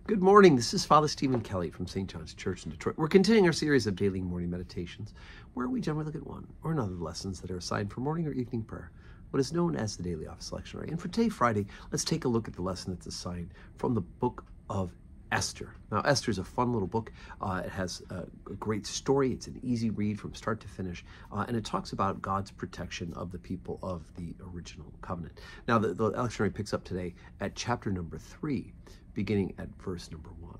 Good morning. This is Father Stephen Kelly from St. John's Church in Detroit. We're continuing our series of daily morning meditations, where we generally look at one or another of the lessons that are assigned for morning or evening prayer, what is known as the Daily Office Lectionary. And for today, Friday, let's take a look at the lesson that's assigned from the book of Esther. Now, Esther is a fun little book. It has a great story. It's an easy read from start to finish, and it talks about God's protection of the people of the original covenant. Now, the lectionary picks up today at chapter number 3, beginning at verse number 1.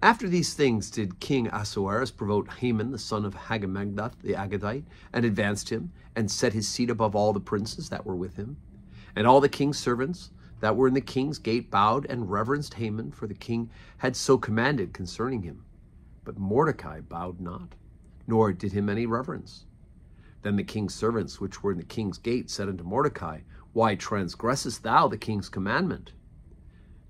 After these things did King Ahasuerus provoke Haman, the son of Hammedatha the Agagite, and advanced him, and set his seat above all the princes that were with him. And all the king's servants that were in the king's gate bowed and reverenced Haman, for the king had so commanded concerning him. But Mordecai bowed not, nor did him any reverence. Then the king's servants which were in the king's gate said unto Mordecai, Why transgressest thou the king's commandment?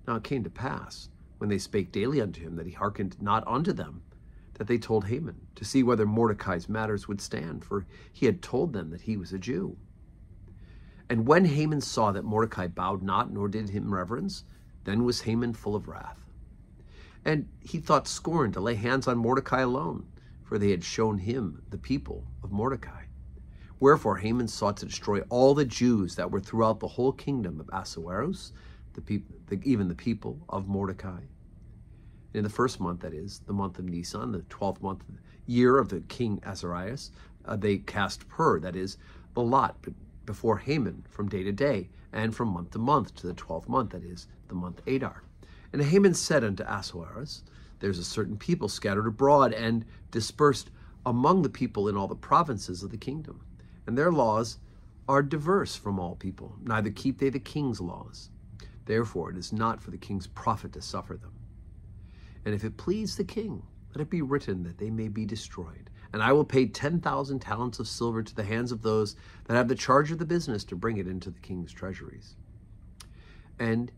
Now it came to pass, when they spake daily unto him, that he hearkened not unto them, that they told Haman, to see whether Mordecai's matters would stand, for he had told them that he was a Jew. And when Haman saw that Mordecai bowed not, nor did him reverence, then was Haman full of wrath. And he thought scorn to lay hands on Mordecai alone, for they had shown him the people of Mordecai. Wherefore Haman sought to destroy all the Jews that were throughout the whole kingdom of Ahasuerus, even the people of Mordecai. In the first month, that is, the month of Nisan, the 12th month of the year of the king Ahasuerus, they cast pur, that is, the lot before Haman from day to day, and from month to month to the 12th month, that is, the month Adar. And Haman said unto Ahasuerus, There's a certain people scattered abroad and dispersed among the people in all the provinces of the kingdom, and their laws are diverse from all people, neither keep they the king's laws. Therefore it is not for the king's profit to suffer them. And if it please the king, let it be written that they may be destroyed. And I will pay 10,000 talents of silver to the hands of those that have the charge of the business to bring it into the king's treasuries. And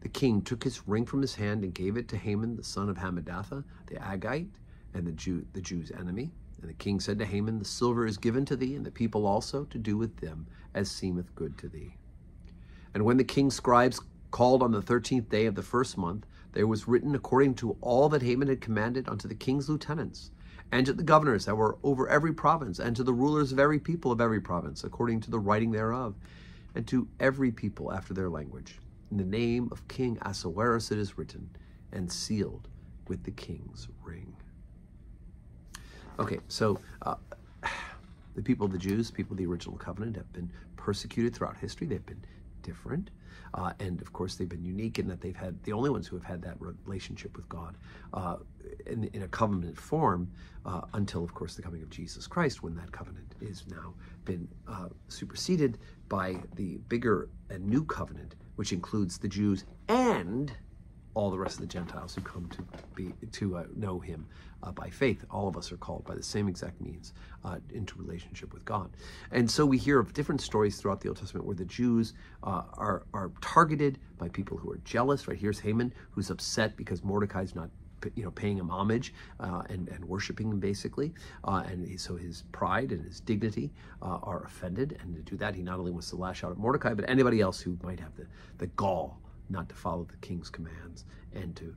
the king took his ring from his hand and gave it to Haman, the son of Hammedatha, the Agagite, and the Jew's enemy. And the king said to Haman, The silver is given to thee, and the people also, to do with them as seemeth good to thee. And when the king's scribes called on the 13th day of the first month, there was written according to all that Haman had commanded unto the king's lieutenants, and to the governors that were over every province, and to the rulers of every people of every province, according to the writing thereof, and to every people after their language. In the name of King Ahasuerus it is written, and sealed with the king's ring. Okay, so the people of the Jews, people of the original covenant, have been persecuted throughout history. They've been different. And of course, they've been unique in that they've had the only ones who have had that relationship with God in a covenant form until, of course, the coming of Jesus Christ, when that covenant is now been superseded by the bigger and new covenant, which includes the Jews and all the rest of the Gentiles who come to know him by faith. All of us are called by the same exact means into relationship with God. And so we hear of different stories throughout the Old Testament where the Jews are targeted by people who are jealous. Right, here's Haman, who's upset because Mordecai's not paying him homage and worshiping him, basically. So his pride and his dignity are offended. And to do that, he not only wants to lash out at Mordecai, but anybody else who might have the gall not to follow the king's commands and to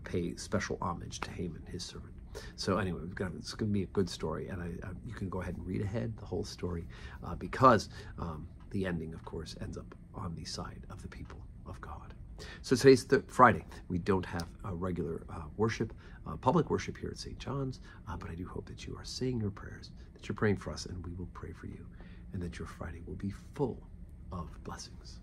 pay special homage to Haman, his servant. So anyway, it's going to be a good story, and you can go ahead and read ahead the whole story because the ending, of course, ends up on the side of the people of God. So today's Friday. We don't have a regular worship, public worship here at St. John's, but I do hope that you are saying your prayers, that you're praying for us, and we will pray for you, and that your Friday will be full of blessings.